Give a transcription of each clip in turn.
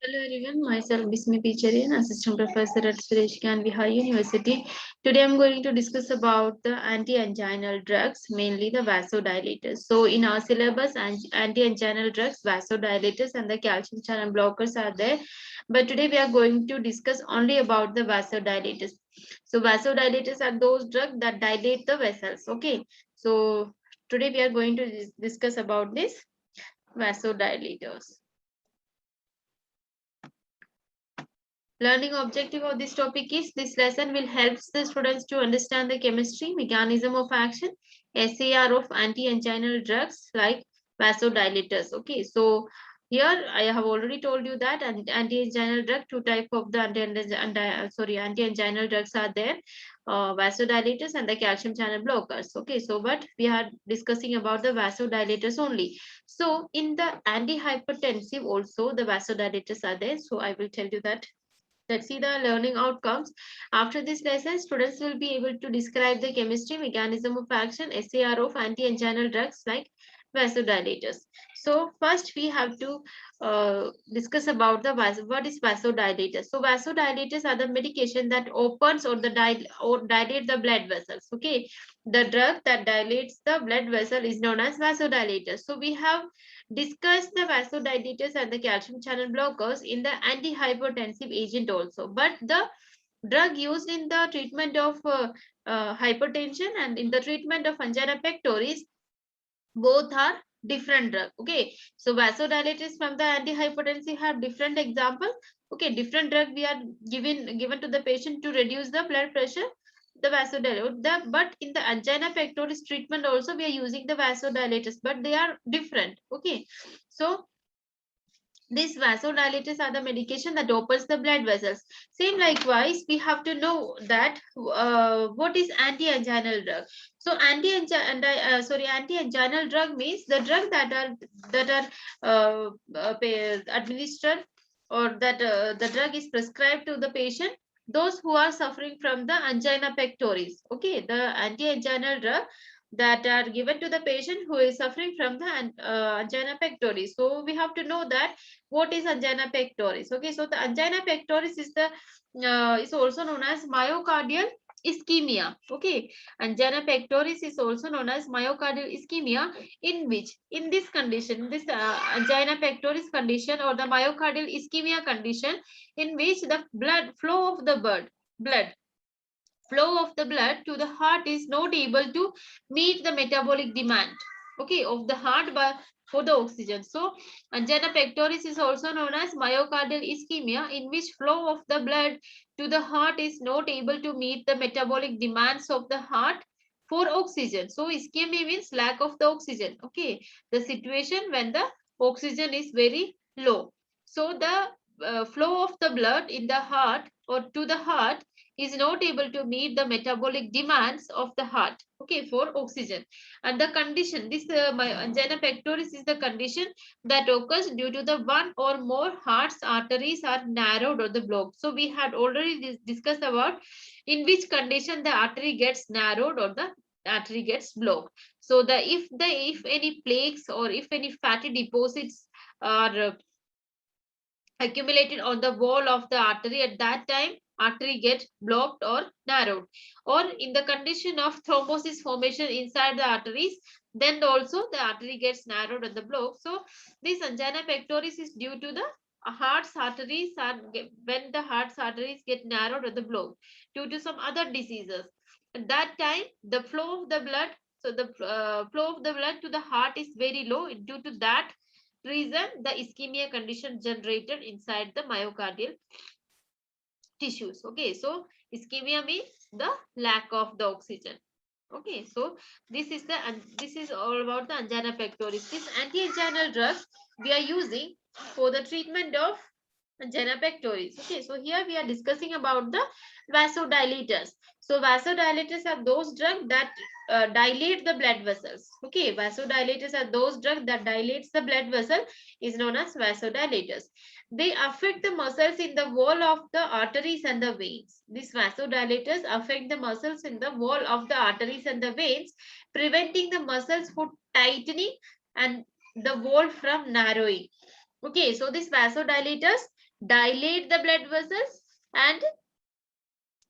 Hello everyone, myself Bismi Picharian, Assistant Professor at Suresh Ganvi High University. Today I'm going to discuss about the anti-anginal drugs, mainly the vasodilators. So in our syllabus, anti-anginal drugs, vasodilators and the calcium channel blockers are there. But today we are going to discuss only about the vasodilators. So vasodilators are those drugs that dilate the vessels. Okay. So today we are going to discuss about this vasodilators. Learning objective of this topic is this lesson will help the students to understand the chemistry, mechanism of action, SAR of anti-anginal drugs like vasodilators. Okay, so here I have already told you that anti-anginal drug, two type of the anti-anginal drugs are there, vasodilators and the calcium channel blockers. Okay, so but we are discussing about the vasodilators only. So in the antihypertensive also the vasodilators are there. So I will tell you that. Let's see the learning outcomes. After this lesson, students will be able to describe the chemistry, mechanism of action, SAR of anti-anginal drugs like vasodilators. So first we have to discuss about the what is vasodilators. So vasodilators are the medication that opens or dilate the blood vessels. Okay, the drug that dilates the blood vessel is known as vasodilators. So we have discussed the vasodilators and the calcium channel blockers in the antihypertensive agent also, but the drug used in the treatment of hypertension and in the treatment of angina pectoris, both are different drug. Okay, so vasodilators from the antihypertensive have different example. Okay, different drug we are given to the patient to reduce the blood pressure, the vasodilator. But in the angina pectoris treatment also we are using the vasodilators, but they are different. Okay, so these vasodilators are the medication that opens the blood vessels. Same likewise, we have to know that what is anti-anginal drug. So anti-anginal drug means the drug that are administered, or that the drug is prescribed to the patient, those who are suffering from the angina pectoris. Okay, the anti-anginal drug that are given to the patient who is suffering from the angina pectoris. So we have to know that what is angina pectoris. Okay, so the angina pectoris is also known as myocardial ischemia. Okay, angina pectoris is also known as myocardial ischemia, in which in this condition, this angina pectoris condition or the myocardial ischemia condition, in which the blood flow of the blood to the heart is not able to meet the metabolic demand, okay, of the heart by for the oxygen. So angina pectoris is also known as myocardial ischemia, in which flow of the blood to the heart is not able to meet the metabolic demands of the heart for oxygen. So ischemia means lack of the oxygen. Okay, the situation when the oxygen is very low. So the flow of the blood in the heart or to the heart is not able to meet the metabolic demands of the heart, okay, for oxygen. And the condition, this angina pectoris is the condition that occurs due to the one or more heart's arteries are narrowed or the blocked. So we had already discussed about in which condition the artery gets narrowed or the artery gets blocked. So if any plaques or if any fatty deposits are accumulated on the wall of the artery, at that time artery get blocked or narrowed. Or in the condition of thrombosis formation inside the arteries, then also the artery gets narrowed at the block. So this angina pectoris is due to the heart's arteries are when the heart's arteries get narrowed at the block due to some other diseases. At that time the flow of the blood, so the flow of the blood to the heart is very low. Due to that reason, the ischemia condition generated inside the myocardial tissues. Okay, so ischemia means the lack of the oxygen. Okay, so this is all about the angina pectoris. This anti-anginal drug we are using for the treatment of angina pectoris. Okay, so here we are discussing about the vasodilators. So vasodilators are those drugs that dilate the blood vessels. Okay, vasodilators are those drugs that dilates the blood vessel, is known as vasodilators. They affect the muscles in the wall of the arteries and the veins. These vasodilators affect the muscles in the wall of the arteries and the veins, preventing the muscles from tightening and the wall from narrowing. Okay, so these vasodilators dilate the blood vessels, and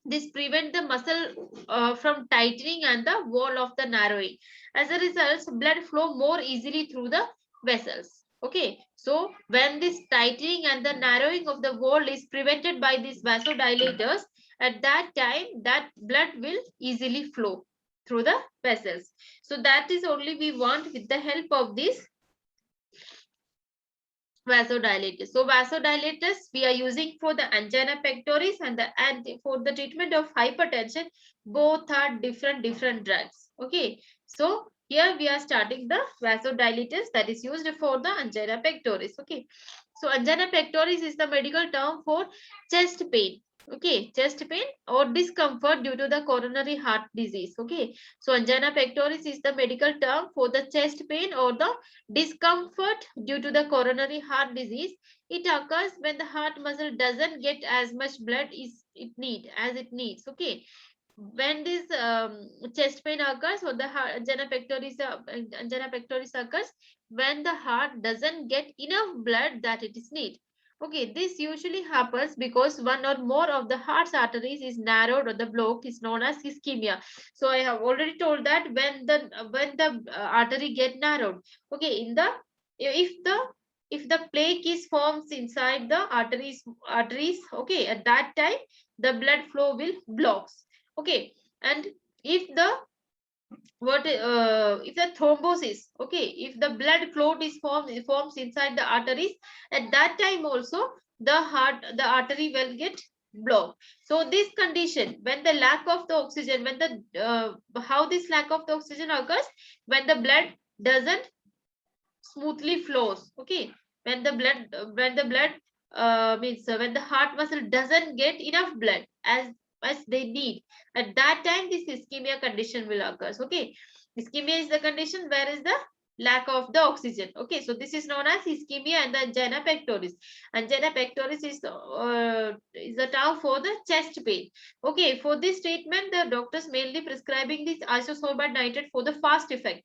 this prevent the muscle from tightening and the wall of the narrowing. As a result, blood flow more easily through the vessels. Okay, so when this tightening and the narrowing of the wall is prevented by these vasodilators, at that time that blood will easily flow through the vessels. So that is only we want with the help of this vasodilators. So vasodilators we are using for the angina pectoris and for the treatment of hypertension. Both are different drugs. Okay. So here we are starting the vasodilators that is used for the angina pectoris. Okay. So angina pectoris is the medical term for chest pain. Okay, chest pain or discomfort due to the coronary heart disease. Okay, so angina pectoris is the medical term for the chest pain or the discomfort due to the coronary heart disease. It occurs when the heart muscle doesn't get as much blood as it needs. Okay, when this chest pain occurs or the angina pectoris occurs when the heart doesn't get enough blood that it is need. Okay, this usually happens because one or more of the heart's arteries is narrowed or the blocked is known as ischemia. So I have already told that when the artery get narrowed, okay, in the if the plaque is formed inside the arteries, okay, at that time the blood flow will blocks. Okay, and if the if the thrombosis, okay, if the blood clot is forms inside the arteries, at that time also the artery will get blocked. So this condition, when the lack of the oxygen, when the how this lack of the oxygen occurs, when the blood doesn't smoothly flows. Okay, when the blood means when the heart muscle doesn't get enough blood as they need, at that time this ischemia condition will occur. Okay, ischemia is the condition where is the lack of the oxygen. Okay, so this is known as ischemia and the angina pectoris. Angina pectoris is the term for the chest pain. Okay, for this treatment the doctors mainly prescribing this isosorbate nitrate for the fast effect.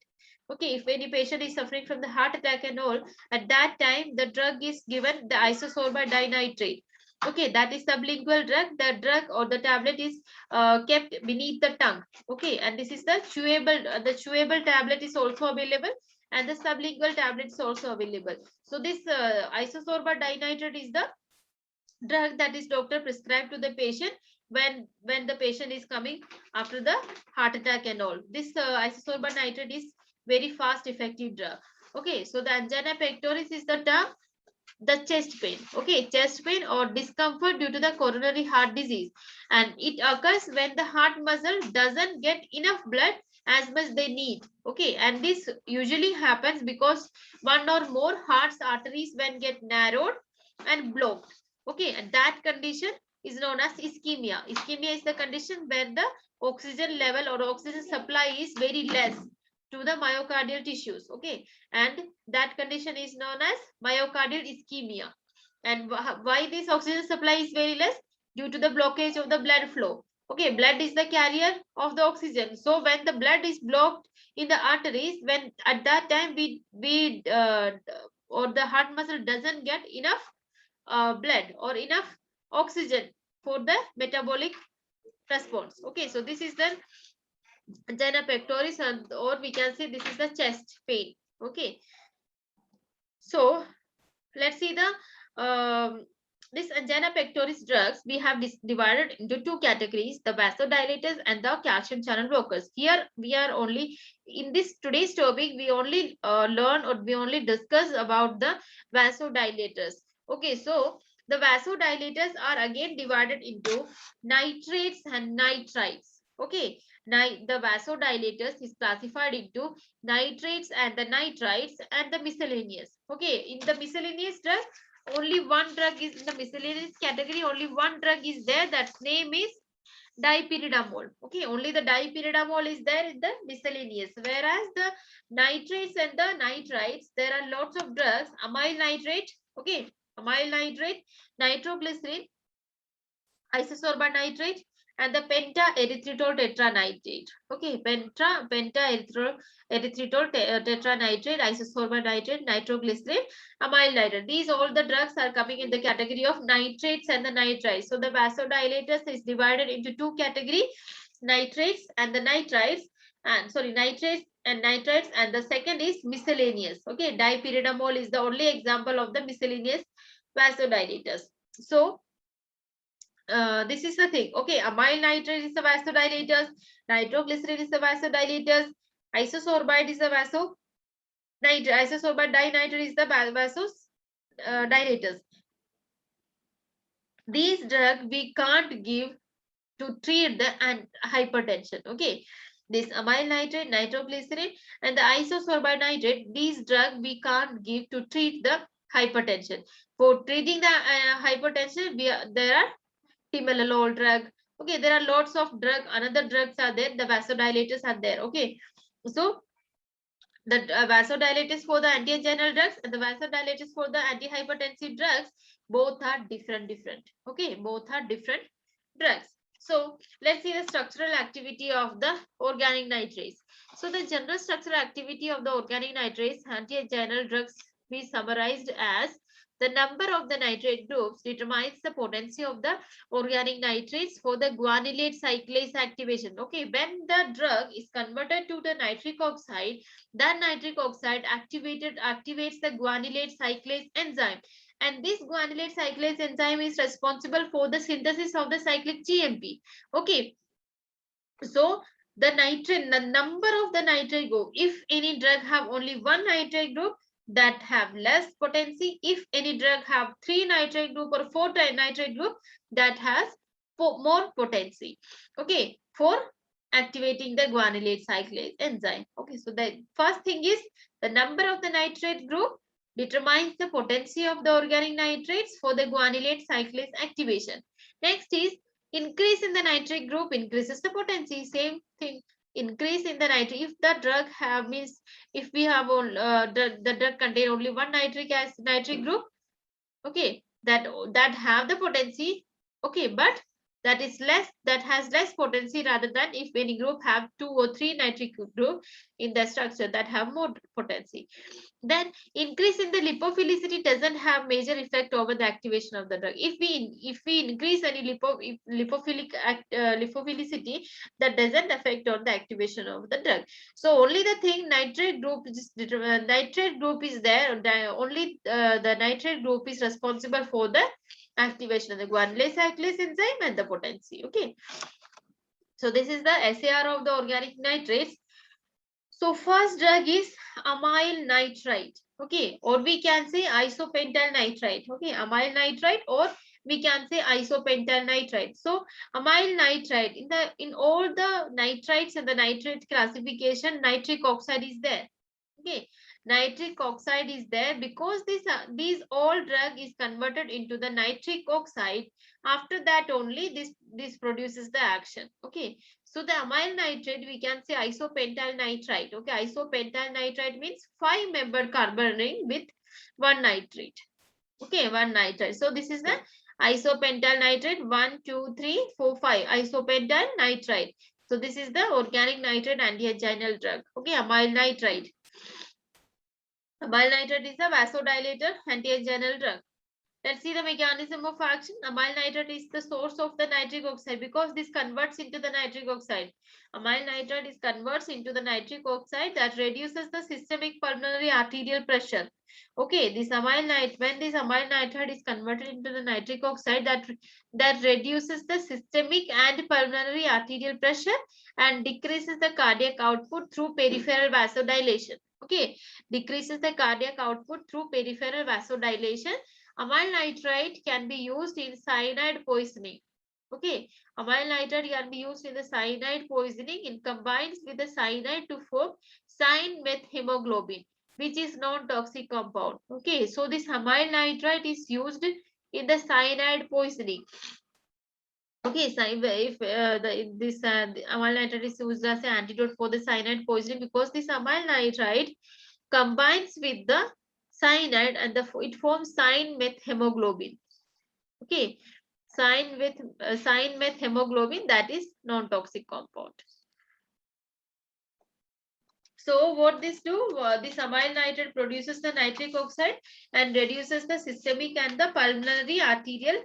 Okay, if any patient is suffering from the heart attack and all, at that time the drug is given the isosorbate dinitrate. Okay, that is sublingual drug. The drug or the tablet is kept beneath the tongue. Okay, and this is the chewable. The chewable tablet is also available, and the sublingual tablet is also available. So this isosorbate dinitrate is the drug that is doctor prescribed to the patient when the patient is coming after the heart attack and all. This isosorbate nitrate is very fast effective drug. Okay, so the angina pectoris is the term the chest pain. Okay, chest pain or discomfort due to the coronary heart disease, and it occurs when the heart muscle doesn't get enough blood as much they need. Okay, and this usually happens because one or more heart's arteries when get narrowed and blocked. Okay, and that condition is known as ischemia. Ischemia is the condition where the oxygen level or oxygen supply is very less to the myocardial tissues. Okay, and that condition is known as myocardial ischemia. And why this oxygen supply is very less? Due to the blockage of the blood flow. Okay, blood is the carrier of the oxygen. So when the blood is blocked in the arteries, when at that time we or the heart muscle doesn't get enough blood or enough oxygen for the metabolic response. Okay, so this is the angina pectoris, and or we can say this is the chest pain. Okay, so let's see the this angina pectoris drugs. We have divided into two categories: the vasodilators and the calcium channel blockers. Here we are only in this today's topic we only learn or we only discuss about the vasodilators. Okay, so the vasodilators are again divided into nitrates and nitrites. Okay, the vasodilators is classified into nitrates and the nitrites and the miscellaneous. Okay, in the miscellaneous drug, only one drug is in the miscellaneous category, only one drug is there, that name is dipyridamole. Okay, only the dipyridamole is there in the miscellaneous, whereas the nitrates and the nitrites, there are lots of drugs: amyl nitrate, okay, amyl nitrate, nitroglycerin, isosorbate nitrate, and the penta-erythritol tetranitrate. Okay, penta-erythritol tetranitrate, isosorbate nitrate, nitroglycerin, amyl nitrate. These all the drugs are coming in the category of nitrates and the nitrites. So the vasodilators is divided into two categories, nitrates and the nitrites, and sorry, nitrates and nitrites, and the second is miscellaneous. Okay, dipyridamole is the only example of the miscellaneous vasodilators. So this is the thing. Okay, amyl nitrate is a vasodilator, nitroglycerin is a vasodilator, isosorbide is a isosorbide dinitrate is the vasodilators. These drugs we can't give to treat the hypertension. Okay, this amyl nitrate, nitroglycerin, and the isosorbide nitrate, these drugs we can't give to treat the hypertension. For treating the hypertension, there are timolol drug. Okay, there are lots of drug, another drugs are there, the vasodilators are there. Okay, so the vasodilators for the anti-anginal drugs and the vasodilators for the antihypertensive drugs, both are different. Okay, both are different drugs. So let's see the structural activity of the organic nitrates. So the general structural activity of the organic nitrates anti-anginal drugs we summarized as the number of the nitrate groups determines the potency of the organic nitrates for the guanylate cyclase activation. Okay, when the drug is converted to the nitric oxide, that nitric oxide activates the guanylate cyclase enzyme. And this guanylate cyclase enzyme is responsible for the synthesis of the cyclic GMP. Okay, so the number of the nitrate group, if any drug have only one nitrate group, that have less potency. If any drug have 3 nitrate group or 4 nitrate group, that has more potency. Okay, for activating the guanylate cyclase enzyme. Okay, so the first thing is the number of the nitrate group determines the potency of the organic nitrates for the guanylate cyclase activation. Next is increase in the nitric group increases the potency. Same thing, increase in the nitric. If the drug have means if we have the drug contain only one nitric group, okay, that have the potency, okay, but that has less potency rather than if any group have 2 or 3 nitric group in the structure that have more potency. Then increase in the lipophilicity doesn't have major effect over the activation of the drug. If we increase any lipophilicity, that doesn't affect on the activation of the drug. So only the thing nitrate group is there. Only the nitrate group is responsible for the activation of the guanylate cyclase enzyme and the potency. Okay, so this is the SAR of the organic nitrates. So first drug is amyl nitrite. Okay, or we can say isopentyl nitrite. Okay, amyl nitrite, or we can say isopentyl nitrite. So amyl nitrite, in all the nitrites and the nitrate classification, nitric oxide is there. Okay, nitric oxide is there because these all drug is converted into the nitric oxide. After that only this produces the action. Okay, so the amyl nitrate we can say isopentyl nitrite. Okay, isopentyl nitrite means 5-membered carbon ring with one nitrate. Okay, one nitrate. So this is the isopentyl nitrate. 1, 2, 3, 4, 5 isopentyl nitrite. So this is the organic nitrate anti-anginal drug. Okay, amyl nitrite. Amyl nitrate is a vasodilator anti-anginal drug. Let's see the mechanism of action. Amyl nitrate is the source of the nitric oxide because this converts into the nitric oxide. Amyl nitrate is converts into the nitric oxide that reduces the systemic pulmonary arterial pressure. Okay, when this amyl nitrate is converted into the nitric oxide, that reduces the systemic and pulmonary arterial pressure and decreases the cardiac output through peripheral vasodilation. Okay, decreases the cardiac output through peripheral vasodilation. Amyl nitrite can be used in cyanide poisoning. Okay, amyl nitrite can be used in the cyanide poisoning. It combines with the cyanide to form cyan-methemoglobin, which is non-toxic compound. Okay, so this amyl nitrite is used in the cyanide poisoning. Okay, so if the amyl nitrite is used as an antidote for the cyanide poisoning because this amyl nitrite combines with the cyanide and it forms cyan-methemoglobin. Okay, cyan-meth hemoglobin, that is non-toxic compound. So what this do? This amyl nitrate produces the nitric oxide and reduces the systemic and the pulmonary arterial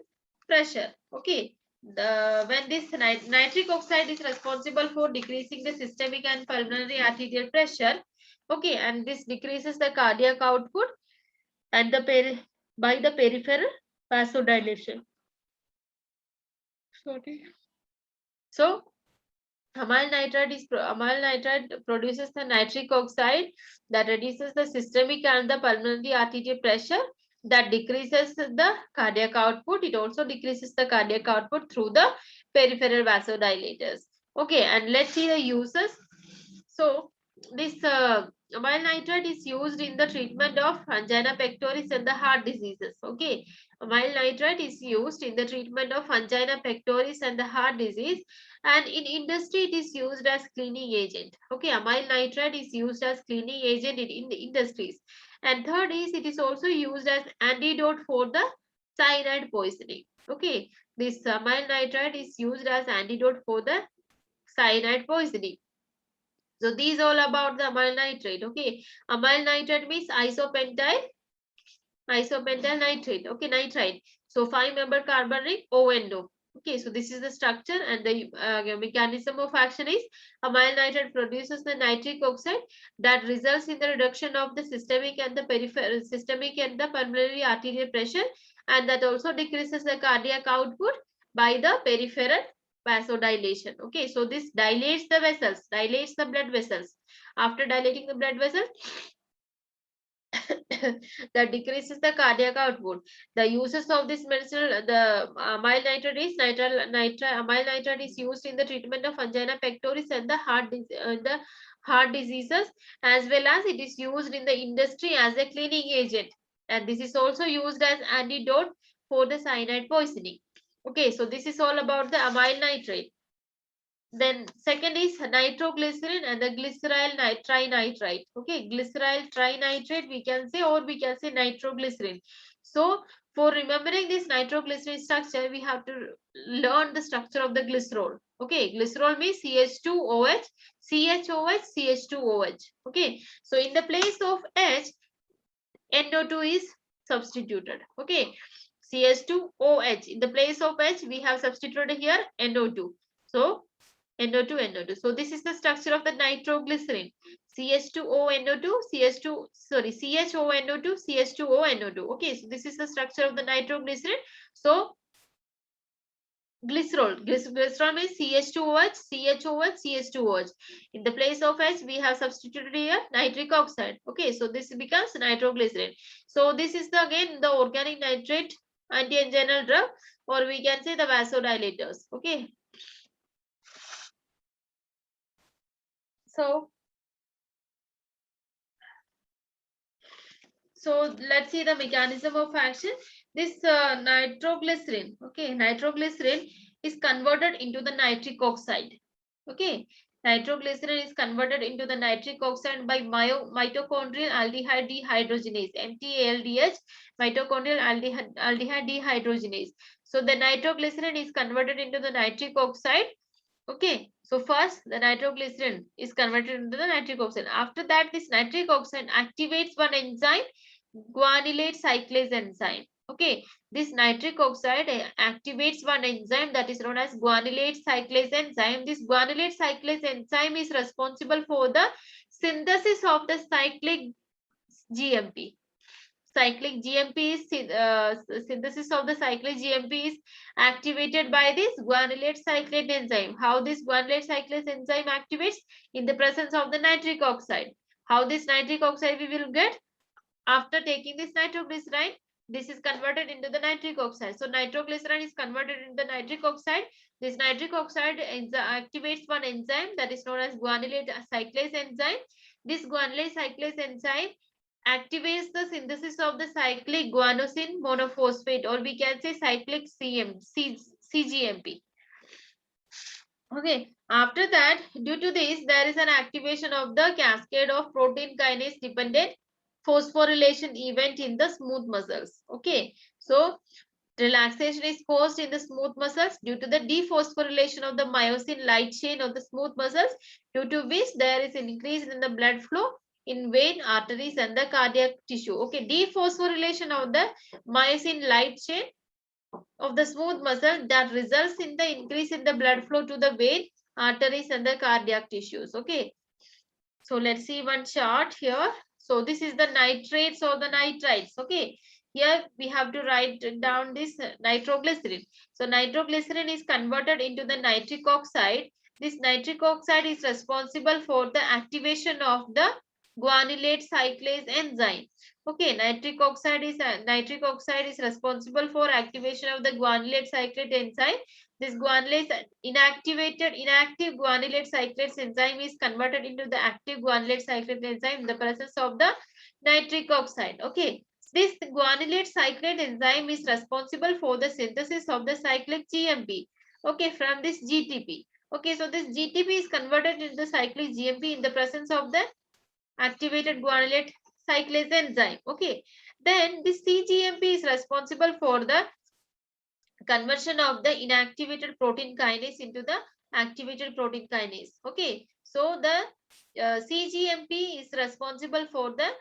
pressure. Okay. When this nitric oxide is responsible for decreasing the systemic and pulmonary arterial pressure. Okay, and this decreases the cardiac output and by the peripheral vasodilation. Sorry. So amyl nitrate produces the nitric oxide that reduces the systemic and the pulmonary arterial pressure, that decreases the cardiac output. It also decreases the cardiac output through the peripheral vasodilators. Okay, and let's see the uses. So this amyl nitrate is used in the treatment of angina pectoris and the heart diseases. Okay, amyl nitrate is used in the treatment of angina pectoris and the heart disease, and in industry it is used as cleaning agent. Okay, amyl nitrate is used as cleaning agent in the industries. And third is it is also used as antidote for the cyanide poisoning. Okay, this amyl nitrate is used as antidote for the cyanide poisoning. So these all about the amyl nitrate. Okay, amyl nitrate means isopentyl nitrate. Okay, nitrite. So 5-member carbon ring ONO. Okay, so this is the structure, and the mechanism of action is amyl nitrate produces the nitric oxide that results in the reduction of the systemic and the pulmonary arterial pressure, and that also decreases the cardiac output by the peripheral vasodilation. Okay, so this dilates the vessels, dilates the blood vessels. After dilating the blood vessels, that decreases the cardiac output. The uses of this medicine, the amyl nitrate is amyl nitrate is used in the treatment of angina pectoris and the heart diseases, as well as it is used in the industry as a cleaning agent, and this is also used as antidote for the cyanide poisoning. Okay, so this is all about the amyl nitrate. Then second is nitroglycerin and the glyceryl trinitrate. Okay, glyceryl trinitrate we can say, or we can say nitroglycerin. So for remembering this nitroglycerin structure, we have to learn the structure of the glycerol. Okay, glycerol means CH2OH, CHOH, CH2OH. Okay, so in the place of H, NO2 is substituted. Okay, CH2OH. In the place of H, we have substituted here NO2. So NO2, NO2. So this is the structure of the nitroglycerin. CH2ONO2, CHONO2, CH2ONO2. Okay, so this is the structure of the nitroglycerin. So glycerol means CH2OH, CHOH, CH2OH. In the place of H, we have substituted here nitric oxide. Okay, so this becomes nitroglycerin. So this is again the organic nitrate anti-anginal drug, or we can say the vasodilators. Okay. So let's see the mechanism of action. This nitroglycerin, okay, nitroglycerin is converted into the nitric oxide. Okay, nitroglycerin is converted into the nitric oxide by mitochondrial aldehyde dehydrogenase, MTALDH, mitochondrial aldehyde dehydrogenase. So the nitroglycerin is converted into the nitric oxide. Okay, so first the nitroglycerin is converted into the nitric oxide. After that, this nitric oxide activates one enzyme, guanylate cyclase enzyme. Okay, this nitric oxide activates one enzyme that is known as guanylate cyclase enzyme. This guanylate cyclase enzyme is responsible for the synthesis of the cyclic GMP. Cyclic GMP is synthesis of the cyclic GMP is activated by this guanylate cyclase enzyme. How this guanylate cyclase enzyme activates? In the presence of the nitric oxide. How this nitric oxide we will get? After taking this nitroglycerin, this is converted into the nitric oxide. So nitroglycerin is converted into the nitric oxide. This nitric oxide activates one enzyme that is known as guanylate cyclase enzyme. This guanylate cyclase enzyme activates the synthesis of the cyclic guanosine monophosphate, or we can say cyclic CGMP. Okay, after that, due to this, there is an activation of the cascade of protein kinase dependent phosphorylation event in the smooth muscles. Okay, so Relaxation is caused in the smooth muscles due to the dephosphorylation of the myosin light chain of the smooth muscles, due to which there is an increase in the blood flow in vein, arteries, and the cardiac tissue. Okay, dephosphorylation of the myosin light chain of the smooth muscle that results in the increase in the blood flow to the vein, arteries, and the cardiac tissues. Okay, so let's see one chart here. So this is the nitrates or the nitrites. Okay, here we have to write down this nitroglycerin. So nitroglycerin is converted into the nitric oxide. This nitric oxide is responsible for the activation of the guanylate cyclase enzyme. Okay, nitric oxide is responsible for activation of the guanylate cyclase enzyme. This inactive guanylate cyclase enzyme is converted into the active guanylate cyclase enzyme in the presence of the nitric oxide. Okay, this guanylate cyclase enzyme is responsible for the synthesis of the cyclic GMP. Okay, from this GTP. Okay, so this GTP is converted into the cyclic GMP in the presence of the activated guanylate cyclase enzyme. Okay, then this CGMP is responsible for the conversion of the inactivated protein kinase into the activated protein kinase. Okay, so the CGMP is responsible for the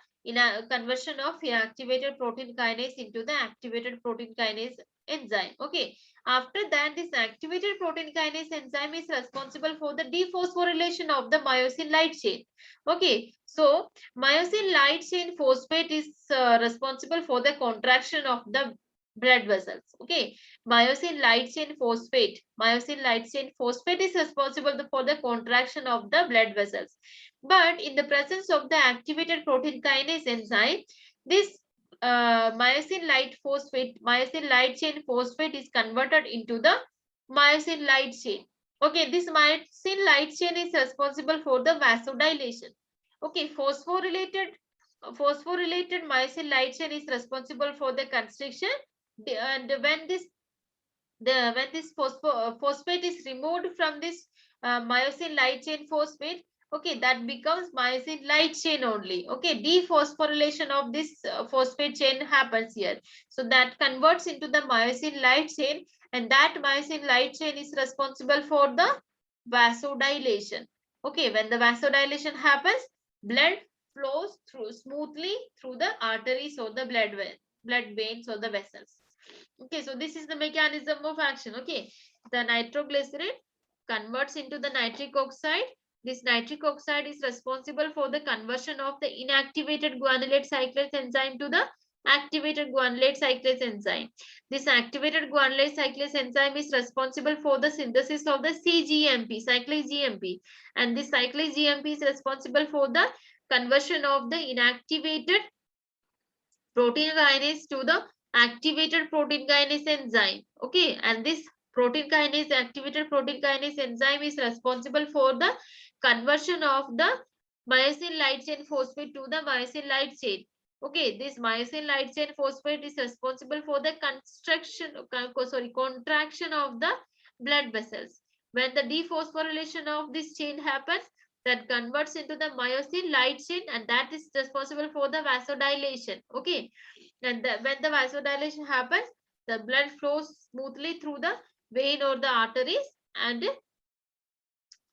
conversion of inactivated protein kinase into the activated protein kinase enzyme. Okay, after that, this activated protein kinase enzyme is responsible for the dephosphorylation of the myosin light chain. Okay, so myosin light chain phosphate is responsible for the contraction of the blood vessels. Okay, myosin light chain phosphate is responsible for the contraction of the blood vessels. But in the presence of the activated protein kinase enzyme, this myosin light chain phosphate is converted into the myosin light chain. Okay, this myosin light chain is responsible for the vasodilation. Okay, phosphorylated myosin light chain is responsible for the constriction, and when this phosphate is removed from this myosin light chain phosphate, okay, that becomes myosin light chain only. Okay, dephosphorylation of this phosphate chain happens here, so that converts into the myosin light chain, and that myosin light chain is responsible for the vasodilation. Okay, when the vasodilation happens, blood flows smoothly through the arteries or the blood veins or the vessels. Okay, so this is the mechanism of action. Okay, the nitroglycerin converts into the nitric oxide. This nitric oxide is responsible for the conversion of the inactivated guanylate cyclase enzyme to the activated guanylate cyclase enzyme. This activated guanylate cyclase enzyme is responsible for the synthesis of the CGMP, cyclic GMP, and this cyclic GMP is responsible for the conversion of the inactivated protein kinase to the activated protein kinase enzyme. Okay, and this activated protein kinase enzyme is responsible for the conversion of the myosin light chain phosphate to the myosin light chain. Okay, this myosin light chain phosphate is responsible for the contraction of the blood vessels. When the dephosphorylation of this chain happens, that converts into the myosin light chain, and that is responsible for the vasodilation. Okay, and when the vasodilation happens, the blood flows smoothly through the vein or the arteries, and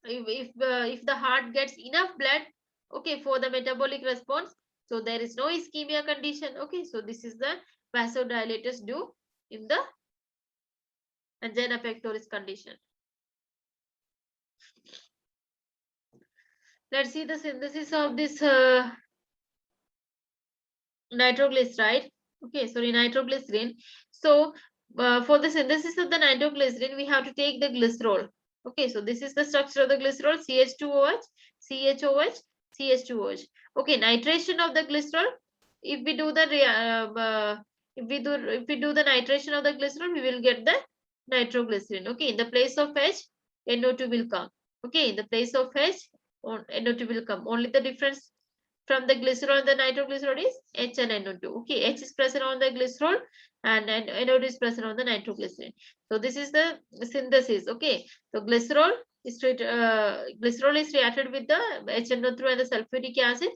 if the heart gets enough blood, okay, for the metabolic response, so there is no ischemia condition. Okay, so this is the vasodilators do in the angina pectoris condition. Let's see the synthesis of this nitroglyceride. Okay, sorry, nitroglycerin. So for the synthesis of the nitroglycerin, we have to take the glycerol. Okay, so this is the structure of the glycerol: CH2OH, CHOH, CH2OH. Okay, nitration of the glycerol. If we do the nitration of the glycerol, we will get the nitroglycerin. Okay, in the place of H, NO2 will come. Okay, in the place of H, NO2 will come. Only the difference from the glycerol and the nitroglycerol is H and NO2. Okay, H is present on the glycerol and NO2 is present on the nitroglycerin. So this is the synthesis. Okay, so glycerol is reacted with the HNO3 and the sulfuric acid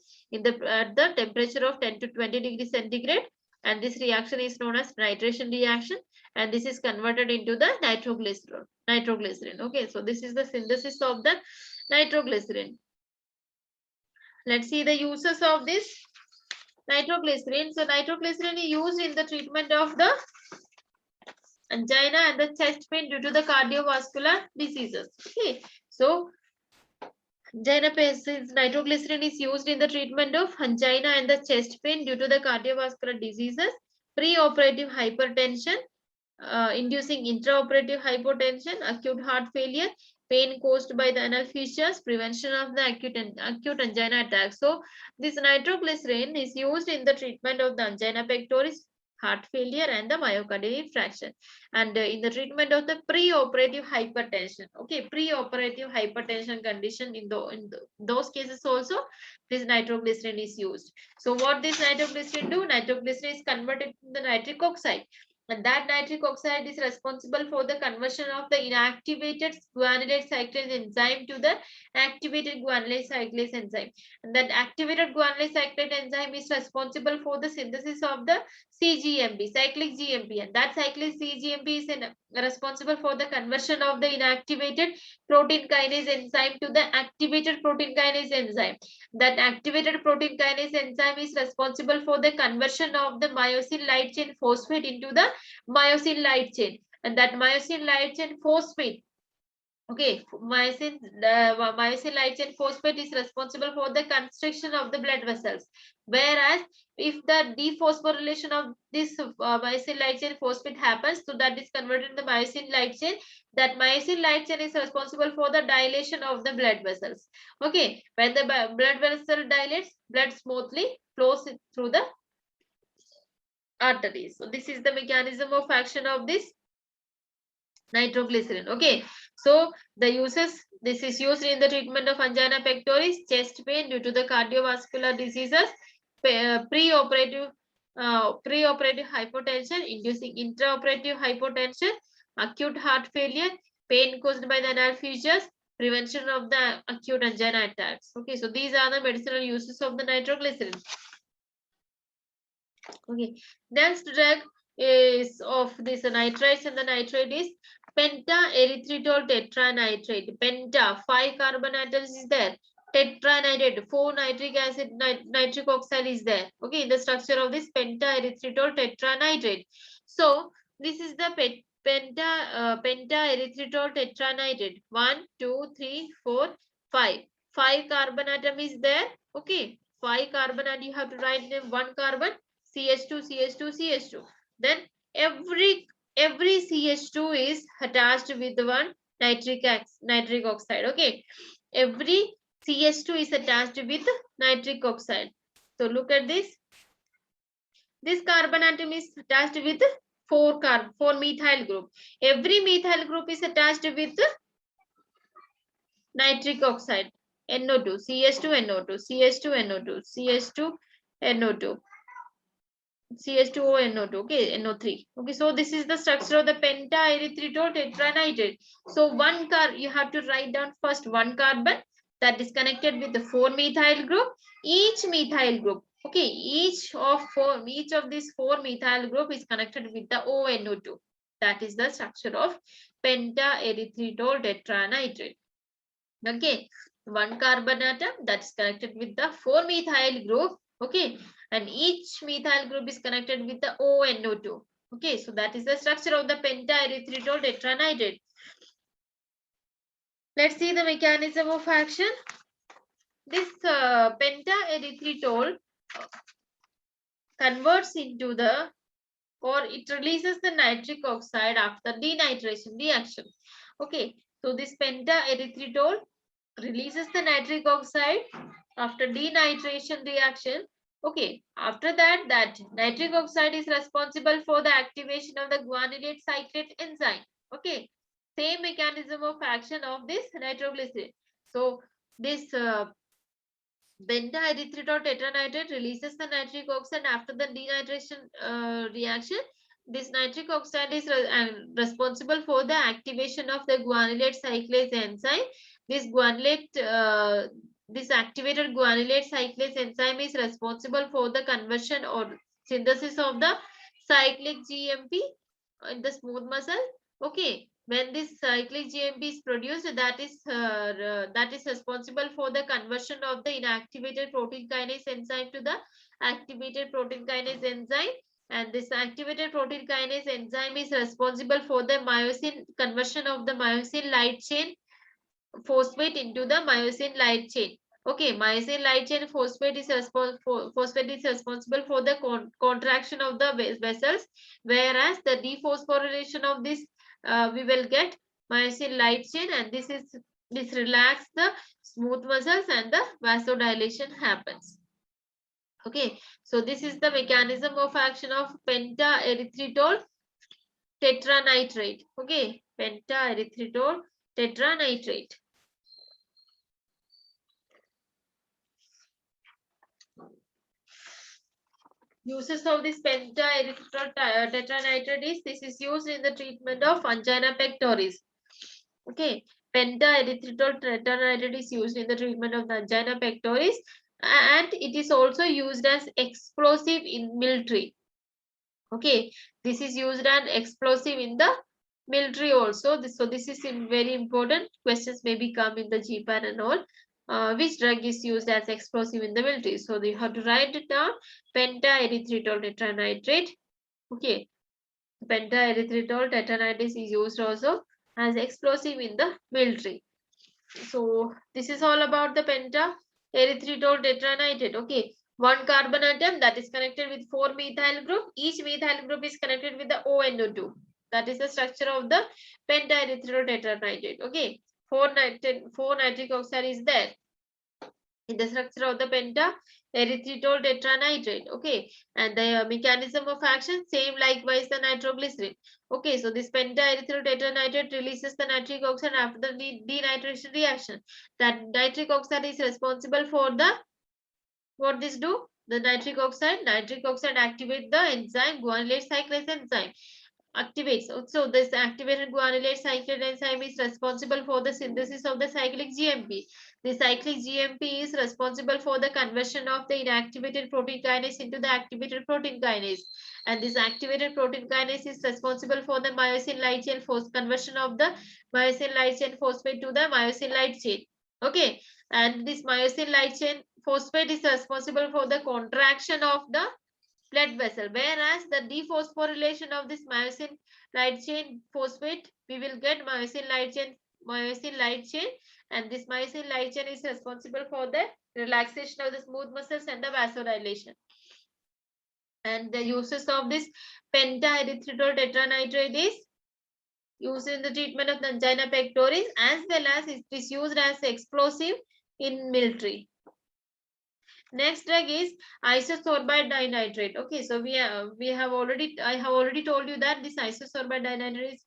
at the temperature of 10 to 20 degrees centigrade. and this reaction is known as nitration reaction, and this is converted into the nitroglycerin. Okay, so this is the synthesis of the nitroglycerin. Let's see the uses of this nitroglycerin. So nitroglycerin is used in the treatment of the angina and the chest pain due to the cardiovascular diseases. Okay, so nitroglycerin is used in the treatment of angina and the chest pain due to the cardiovascular diseases, preoperative hypertension, inducing intraoperative hypotension, acute heart failure, pain caused by the anal fissures, prevention of the acute angina attack. So this nitroglycerin is used in the treatment of the angina pectoris, heart failure, and the myocardial infarction, and in the treatment of the preoperative hypertension. Okay, preoperative hypertension condition, in those cases also this nitroglycerin is used. So what this nitroglycerin do? Nitroglycerin is converted to the nitric oxide, and that nitric oxide is responsible for the conversion of the inactivated guanylate cyclase enzyme to the activated guanylate cyclase enzyme. And that activated guanylate cyclase enzyme is responsible for the synthesis of the CGMP, cyclic GMP, and that cyclic CGMP is responsible for the conversion of the inactivated protein kinase enzyme to the activated protein kinase enzyme. That activated protein kinase enzyme is responsible for the conversion of the myosin light chain phosphate into the myosin light chain, and that myosin light chain phosphate, okay, myosin light chain phosphate is responsible for the constriction of the blood vessels, whereas if the dephosphorylation of this myosin light chain phosphate happens, so that is converted in the myosin light chain. That myosin light chain is responsible for the dilation of the blood vessels. Okay, when the blood vessel dilates, blood smoothly flows through the arteries. So this is the mechanism of action of this nitroglycerin. Okay, so the uses, this is used in the treatment of angina pectoris, chest pain due to the cardiovascular diseases, preoperative hypotension, inducing intraoperative hypotension, acute heart failure, pain caused by the anal fissures, prevention of the acute angina attacks. Okay, so these are the medicinal uses of the nitroglycerin. Okay, next drug is of this nitrites and the nitrate is penta-erythritol tetranitrate. Penta, 5 carbon atoms is there. Tetranitrate, 4 nitric acid, nitric oxide is there. Okay, in the structure of this penta-erythritol tetranitrate. So this is the penta-erythritol tetranitrate. 1, 2, 3, 4, 5. 5 carbon atom is there. Okay, 5 carbon atom, you have to write them 1 carbon. CH2, CH2, CH2. Then every CH2 is attached with one nitric oxide. Okay, every CH2 is attached with nitric oxide. So look at this. This carbon atom is attached with 4 methyl group. Every methyl group is attached with nitric oxide. NO2, CH2, NO2, CH2, NO2, CH2, NO2. CH2O NO2, okay, NO3. Okay, so this is the structure of the penta-erythritol tetranitrate. So one carbon, you have to write down first 1 carbon that is connected with the 4 methyl group. Each methyl group, okay, each of these 4 methyl group is connected with the ONO2. That is the structure of penta-erythritol tetranitrate. Okay, 1 carbon atom that is connected with the 4 methyl group. Okay, and each methyl group is connected with the ONO2. Okay, so that is the structure of the penta-erythritol tetranitrate. Let's see the mechanism of action. This penta-erythritol converts into the, or it releases the nitric oxide after denitration reaction. Okay, so this penta-erythritol releases the nitric oxide after denitration reaction. Okay, after that, that nitric oxide is responsible for the activation of the guanylate cyclase enzyme. Okay, same mechanism of action of this nitroglycerin. So this penta-erythritol tetranitrate releases the nitric oxide after the denitration reaction. This nitric oxide is responsible for the activation of the guanylate cyclase enzyme. This activated guanylate cyclase enzyme is responsible for the conversion or synthesis of the cyclic GMP in the smooth muscle. Okay, when this cyclic GMP is produced, that is responsible for the conversion of the inactivated protein kinase enzyme to the activated protein kinase enzyme. And this activated protein kinase enzyme is responsible for the myosin conversion of the myosin light chain phosphate into the myosin light chain. Okay, myosin light chain phosphate is responsible for the contraction of the vessels, whereas the dephosphorylation of this we will get myosin light chain, and this relax the smooth muscles and the vasodilation happens. Okay, so this is the mechanism of action of pentaerythritol tetranitrate. Okay, pentaerythritol tetranitrate. Uses of this pentaerythritol tetranitrate is, this is used in the treatment of angina pectoris. Okay, pentaerythritol tetranitrate is used in the treatment of the angina pectoris, and it is also used as explosive in military. Okay, this is used as explosive in the military also. So this is very important. Questions maybe come in the GPAN and all. Which drug is used as explosive in the military? So you have to write it down. Pentaerythritol tetranitrate. Okay, pentaerythritol tetranitrate is used also as explosive in the military. So this is all about the pentaerythritol tetranitrate. Okay, one carbon atom that is connected with 4 methyl group. Each methyl group is connected with the ONO2. That is the structure of the pentaerythritol tetranitrate. Okay, 4 nitric oxide is there in the structure of the pentaerythritol tetranitrate. Okay, and the mechanism of action same likewise the nitroglycerin. Okay, so this pentaerythritol tetranitrate releases the nitric oxide after the denitration reaction. That nitric oxide is responsible for the, what this do? The nitric oxide activate the enzyme guanylate cyclase enzyme. Activates. So this activated guanylate cyclase enzyme is responsible for the synthesis of the cyclic GMP. The cyclic GMP is responsible for the conversion of the inactivated protein kinase into the activated protein kinase. And this activated protein kinase is responsible for the myosin light chain conversion of the myosin light chain phosphate to the myosin light chain. Okay, and this myosin light chain phosphate is responsible for the contraction of the blood vessel, whereas the dephosphorylation of this myosin light chain phosphate, we will get myosin light chain, and this myosin light chain is responsible for the relaxation of the smooth muscles and the vasodilation. And the uses of this pentaerythritol tetranitrate is used in the treatment of the angina pectoris, as well as it is used as explosive in military. Next drug is isosorbide dinitrate. Okay, so I have already told you that this isosorbide dinitrate is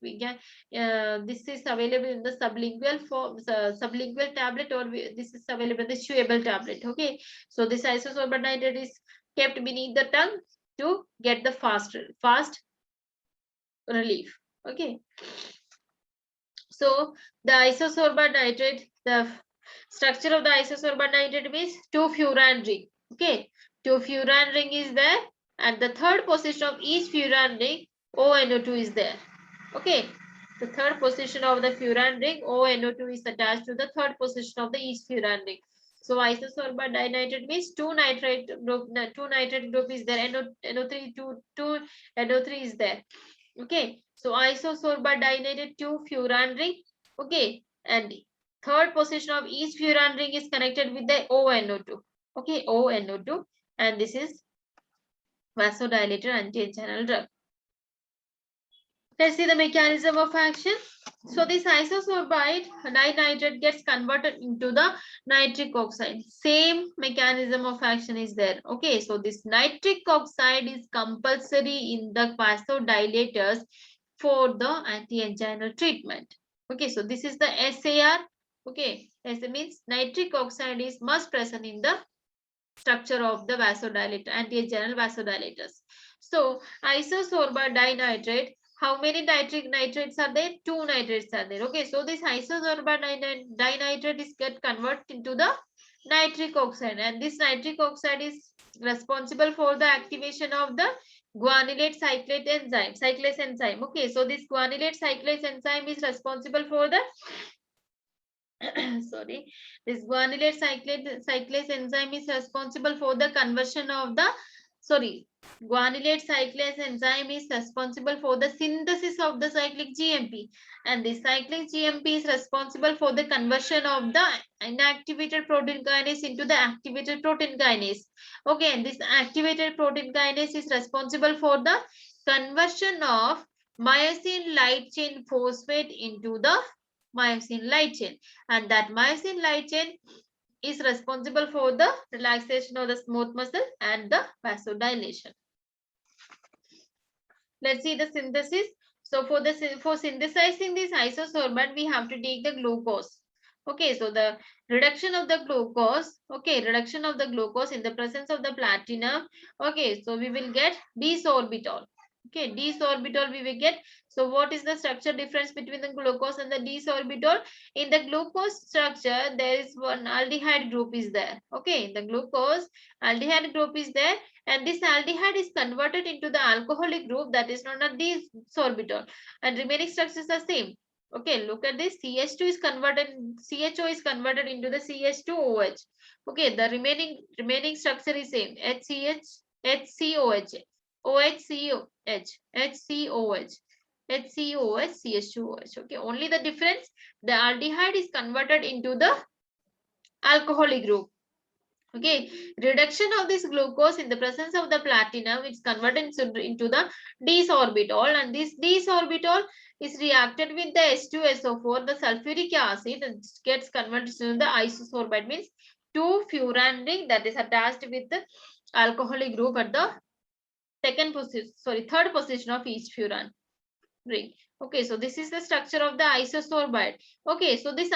this is available in the sublingual form, sublingual tablet, or this is available in the chewable tablet. Okay, so this isosorbide dinitrate is kept beneath the tongue to get the fast relief. Okay, so the isosorbide nitrate, the structure of the isosorbide nitrate means 2-furan ring. Okay, 2-furan ring is there, and the third position of each furan ring, ONO2 is there. Okay, the third position of the furan ring, ONO2 is attached to the third position of the each furan ring. So isosorbide dinitrate means 2 nitrate group is there. NO3 2 NO3 is there. Okay, so isosorbide dinitrate 2-furan ring. Okay, and third position of each furan ring is connected with the ONO2. Okay, ONO2, and this is vasodilator anti-anginal drug. Let's see the mechanism of action. So this isosorbide dinitrate gets converted into the nitric oxide. Same mechanism of action is there. Okay, so this nitric oxide is compulsory in the vasodilators for the anti-anginal treatment. Okay, so this is the SAR. Okay, as it means nitric oxide is must present in the structure of the vasodilator, anti-anginal vasodilators. So isosorbide dinitrate, how many nitrates are there? 2 nitrates are there. Okay, so this isosorbide dinitrate is get converted into the nitric oxide, and this nitric oxide is responsible for the activation of the guanylate cyclase enzyme. Okay, so this guanylate cyclase enzyme is responsible for the sorry, this guanylate cyclase enzyme is responsible for the conversion of the guanylate cyclase enzyme is responsible for the synthesis of the cyclic GMP, and the cyclic GMP is responsible for the conversion of the inactivated protein kinase into the activated protein kinase. Okay, and this activated protein kinase is responsible for the conversion of myosin light chain phosphate into the myosin light chain, and that myosin light chain is responsible for the relaxation of the smooth muscle and the vasodilation. Let's see the synthesis. So for synthesizing this isosorbate, we have to take the glucose. Okay, so the reduction of the glucose, reduction of the glucose in the presence of the platinum. Okay, so we will get d-sorbitol. Okay, d-sorbitol we will get. So what is the structure difference between the glucose and the d-sorbitol? In the glucose structure, there is one aldehyde group is there. Okay, the glucose aldehyde group is there, and this aldehyde is converted into the alcoholic group that is known as d-sorbitol, and remaining structures are same. Okay, look at this. CH2 is converted, CHO is converted into the CH2OH. Okay, the remaining structure is same. HCH, HCOH, OHCOH, HCOH, HCOH, CH2OH. Okay, only the difference, the aldehyde is converted into the alcoholic group. Okay, reduction of this glucose in the presence of the platinum is converted into the d-sorbitol, and this d-sorbitol is reacted with the H2SO4, the sulfuric acid, and gets converted to the isosorbate, means 2-furan ring that is attached with the alcoholic group at the third position of each furan ring. Okay, so this is the structure of the isosorbide. Okay, so this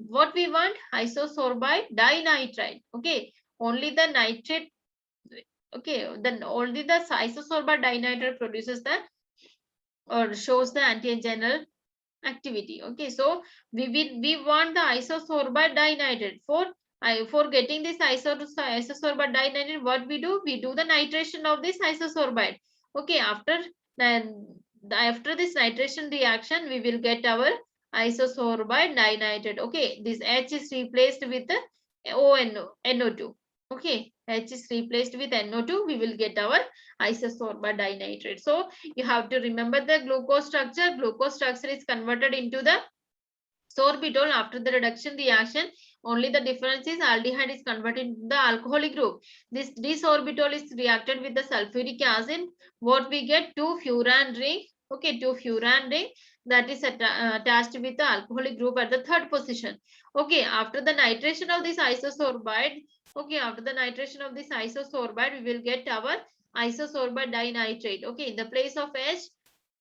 what we want? Isosorbide dinitride. Okay, only the nitrate. Okay, then only the isosorbide dinitride produces the or shows the anti-anginal activity. Okay, so we want the isosorbide dinitride. For getting this isosorbide dinitride, what we do? We do the nitration of this isosorbide. Okay, after this nitration reaction, we will get our isosorbide dinitride. Okay, this H is replaced with the NO2. Okay, H is replaced with NO2. We will get our isosorbide dinitride. So you have to remember the glucose structure. Glucose structure is converted into the sorbitol after the reduction reaction. Only the difference is aldehyde is converted into the alcoholic group. This d-sorbitol is reacted with the sulfuric acid. What we get? 2-furan ring. Okay, 2-furan ring that is attached with the alcoholic group at the third position. Okay, after the nitration of this isosorbide, we will get our isosorbide dinitrate. Okay, in the place of H,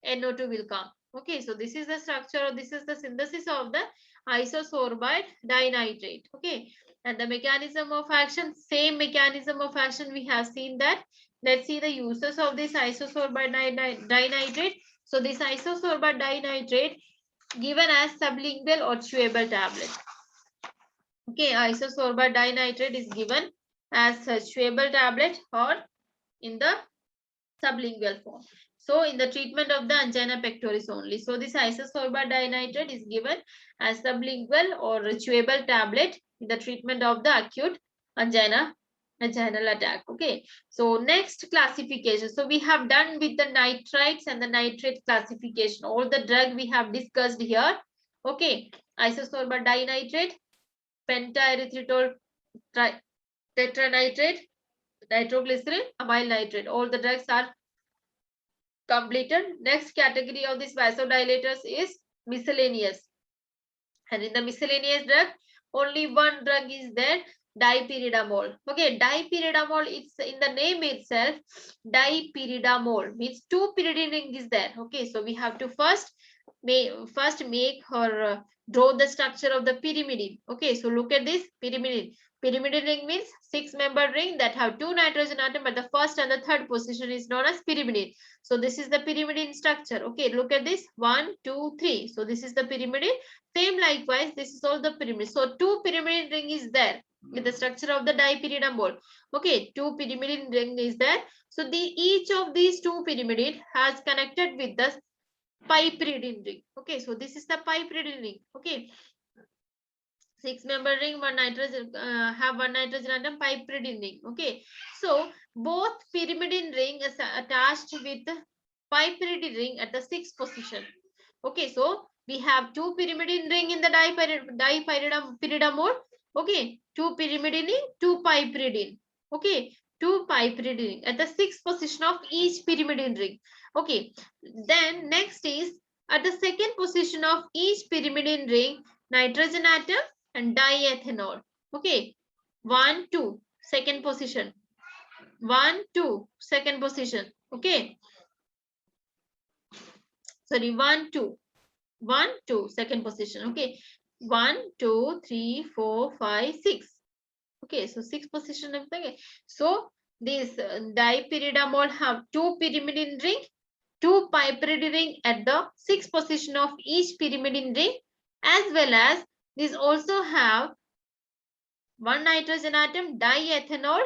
NO2 will come. Okay, so this is the structure, or this is the synthesis of the isosorbide dinitrate. Okay, and the mechanism of action, same mechanism of action we have seen that. Let's see the uses of this isosorbide dinitrate. So this isosorbide dinitrate given as sublingual or chewable tablet. Okay, isosorbide dinitrate is given as a chewable tablet or in the sublingual form. So in the treatment of the angina pectoris only. So this isosorbide dinitrate is given as sublingual or chewable tablet in the treatment of the acute anginal attack. Okay. So next classification. So we have done with the nitrites and the nitrate classification. All the drug we have discussed here. Okay. Isosorbide dinitrate, pentaerythritol tetranitrate, nitroglycerin, amyl nitrate. All the drugs are completed. Next category of these vasodilators is miscellaneous. And in the miscellaneous drug, only one drug is there, dipyridamole. Okay, dipyridamole, it's in the name itself, dipyridamole means 2 pyridine ring is there. Okay, so we have to first make or draw the structure of the pyrimidine. Okay, so look at this pyrimidine. Pyrimidine ring means 6-membered ring that have 2 nitrogen atoms, but the first and the third position is known as pyrimidine. So this is the pyrimidine structure. Okay, look at this. 1, 2, 3. So this is the pyrimidine. Same likewise, this is all the pyrimidine. So 2 pyrimidine ring is there with the structure of the dipyridamole. Okay, 2 pyrimidine ring is there. So each of these 2 pyrimidine has connected with the piperidine ring. Okay, so this is the piperidine ring. Okay, 6-membered ring, one nitrogen have one nitrogen atom, piperidine ring. Okay, so both pyrimidine ring is attached with piperidine ring at the 6th position. Okay, so we have 2 pyrimidine ring in the dipyridamole. Okay, 2 pyrimidine, 2 piperidine. Okay, 2 piperidine at the 6th position of each pyrimidine ring. Okay, then next is at the 2nd position of each pyrimidine ring, nitrogen atom and diethanol. Okay, 1, 2, second position. 1, 2, second position. Okay, sorry, 1, 2. 1, 2, second position. Okay, 1, 2, 3, 4, 5, 6. Okay, so 6 position. Okay, so this dipyridamole have 2 pyrimidine ring, 2 piperidine ring at the 6th position of each pyrimidine ring, as well as these also have 1 nitrogen atom, diethanol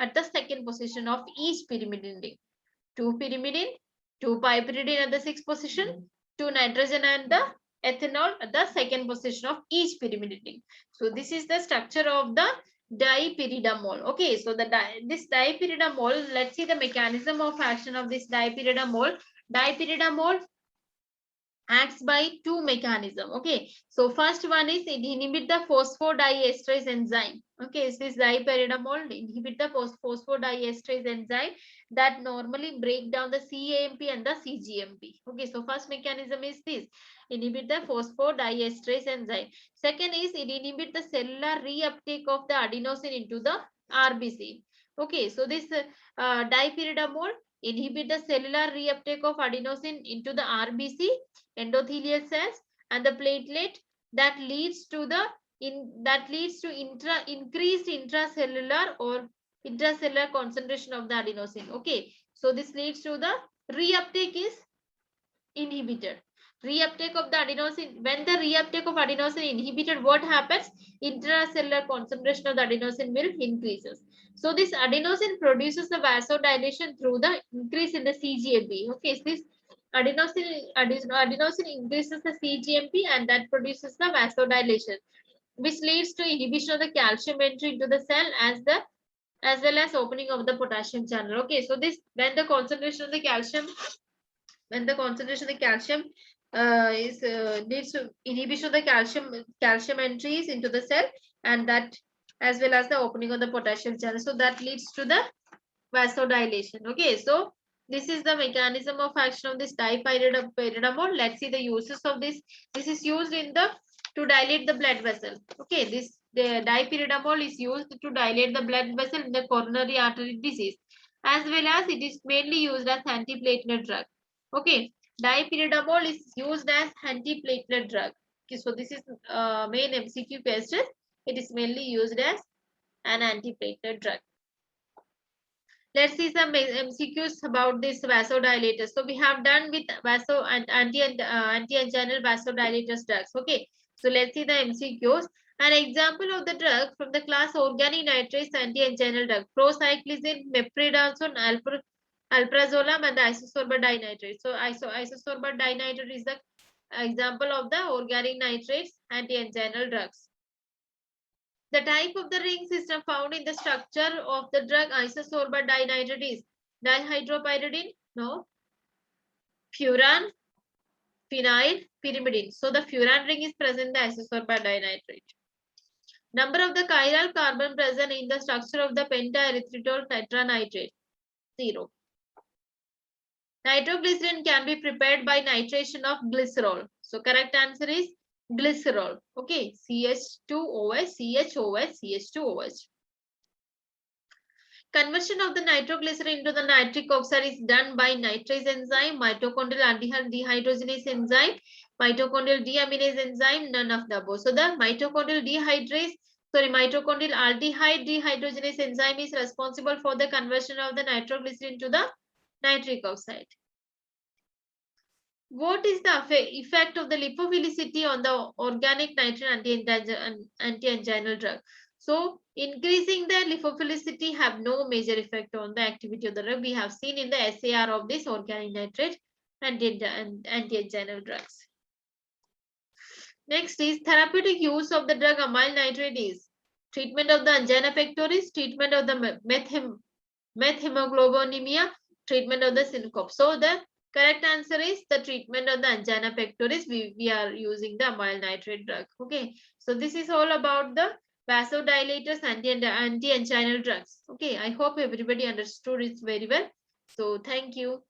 at the 2nd position of each pyrimidine ring. 2 pyrimidine, 2 piperidine at the 6th position, 2 nitrogen and the ethanol at the 2nd position of each pyrimidine ring. So this is the structure of the dipyridamole. Okay, so this dipyridamole, let's see the mechanism of action of this dipyridamole. Dipyridamole acts by 2 mechanisms. Okay, so first one is it inhibit the phosphodiesterase enzyme. Okay, so this dipyridamole inhibit the phosphodiesterase enzyme that normally break down the CAMP and the CGMP. Okay, so first mechanism is this, inhibit the phosphodiesterase enzyme. Second is it inhibit the cellular reuptake of the adenosine into the RBC. Okay, so this dipyridamole inhibit the cellular reuptake of adenosine into the RBC, endothelial cells, and the platelet that leads to increased intracellular or intracellular concentration of the adenosine. Okay, so this leads to the reuptake is inhibited. Reuptake of the adenosine, when the reuptake of adenosine inhibited, what happens? Intracellular concentration of the adenosine will increases. So this adenosine produces the vasodilation through the increase in the CGMP. Okay, so this adenosine increases the CGMP and that produces the vasodilation, which leads to inhibition of the calcium entry into the cell as well as opening of the potassium channel. Okay, so this when the concentration of the calcium leads to inhibition of the calcium entries into the cell, and that as well as the opening of the potassium channel, so that leads to the vasodilation. Okay, so this is the mechanism of action of this dipyridamole. Let's see the uses of this. This is used in the to dilate the blood vessel. Okay, the dipyridamole is used to dilate the blood vessel in the coronary artery disease, as well as it is mainly used as antiplatelet drug. Okay, dipyridamole is used as antiplatelet drug. Okay, so this is main MCQ question. It is mainly used as an antiplatelet drug. Let's see some MCQs about this vasodilators. So we have done with vaso and anti-anginal vasodilators drugs. Okay, so let's see the MCQs. An example of the drug from the class organic nitrates anti-anginal drug: procyclizine, mepredazole, alprazolam, and the isosorbate dinitrate. So isosorbate dinitrate is the example of the organic nitrates anti-anginal drugs. The type of the ring system found in the structure of the drug isosorbate dinitrate is dihydropyridine, no, furan, phenyl, pyrimidine. So the furan ring is present in the isosorbate dinitrate. Number of the chiral carbon present in the structure of the pentaerythritol tetranitrate, 0. Nitroglycerin can be prepared by nitration of glycerol. So correct answer is glycerol. Okay, CH2OH, CHOH, CH2OH. Conversion of the nitroglycerin into the nitric oxide is done by nitrase enzyme, mitochondrial aldehyde dehydrogenase enzyme, mitochondrial deaminase enzyme, none of the above. So the mitochondrial Sorry, mitochondrial aldehyde dehydrogenase enzyme is responsible for the conversion of the nitroglycerin to the nitric oxide. What is the effect of the lipophilicity on the organic nitrogen anti-anginal drug? So, increasing the lipophilicity have no major effect on the activity of the drug. We have seen in the SAR of this organic nitrate anti-anginal drugs. Next is therapeutic use of the drug amyl nitrate is treatment of the angina pectoris, treatment of the methemoglobinemia, treatment of the syncope. So the correct answer is the treatment of the angina pectoris. We are using the amyl nitrate drug. Okay. So this is all about the vasodilators and anti-anginal drugs. Okay. I hope everybody understood it very well. So thank you.